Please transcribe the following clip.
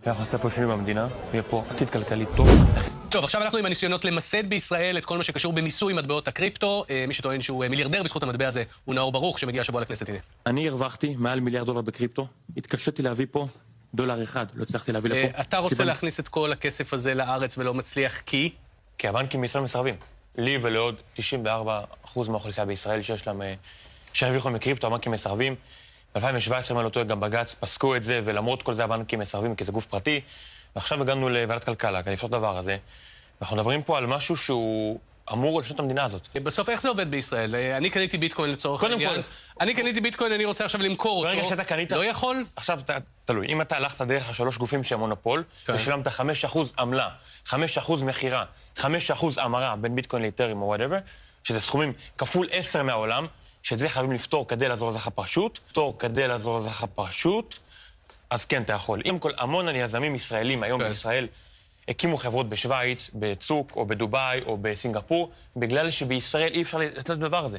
ואנחנו נעשה פה שינוי במדינה, ויהיה פה עתיד כלכלי טוב. טוב, עכשיו אנחנו עם הניסיונות למסד בישראל את כל מה שקשור במיסוי מטבעות הקריפטו. מי שטוען שהוא מיליארדר בזכות המטבע הזה הוא נאור ברוך, שמגיע השבוע לכנסת. הנה. אני הרווחתי מעל $1 מיליארד בקריפטו, התקשיתי להביא פה $1, לא הצלחתי להביא לפה. אתה רוצה להכניס את כל הכסף הזה לארץ ולא מצליח כי? כי הבנקים בישראל מסרבים. לי ולעוד 94% מהאוכלוסייה בישראל שיש להם, שהרוויחו מקריפטו, הבנקים מסרבים. ב-2017, אם אני לא טועה, גם בג"ץ פסקו את זה, ולמרות כל זה הבנקים מסרבים כי זה גוף פרטי. ועכשיו הגענו לוועדת כלכלה, כדי לפתור את הדבר הזה. ואנחנו מדברים פה על משהו שהוא אמור לשנות את המדינה הזאת. בסוף, איך זה עובד בישראל? אני קניתי ביטקוין לצורך העניין. אני קניתי ביטקוין, אני רוצה עכשיו למכור אותו. ברגע שאתה קנית... לא יכול? עכשיו, תלוי. אם אתה הלכת דרך השלוש גופים שהם מונופול, ושילמת 5% עמלה, 5% מחירה, 5% המרה בין ביטקוין לאתרים או whatever, שזה סכומים כפול 10 מהעולם, שאת זה חייבים לפתור כדי לעזור לזך הפשוט, אז כן, אתה יכול. עם כל המון יזמים ישראלים היום בישראל, הקימו חברות בשוויץ, בצוק, או בדובאי, או בסינגפור, בגלל שבישראל אי אפשר לתת את הדבר הזה.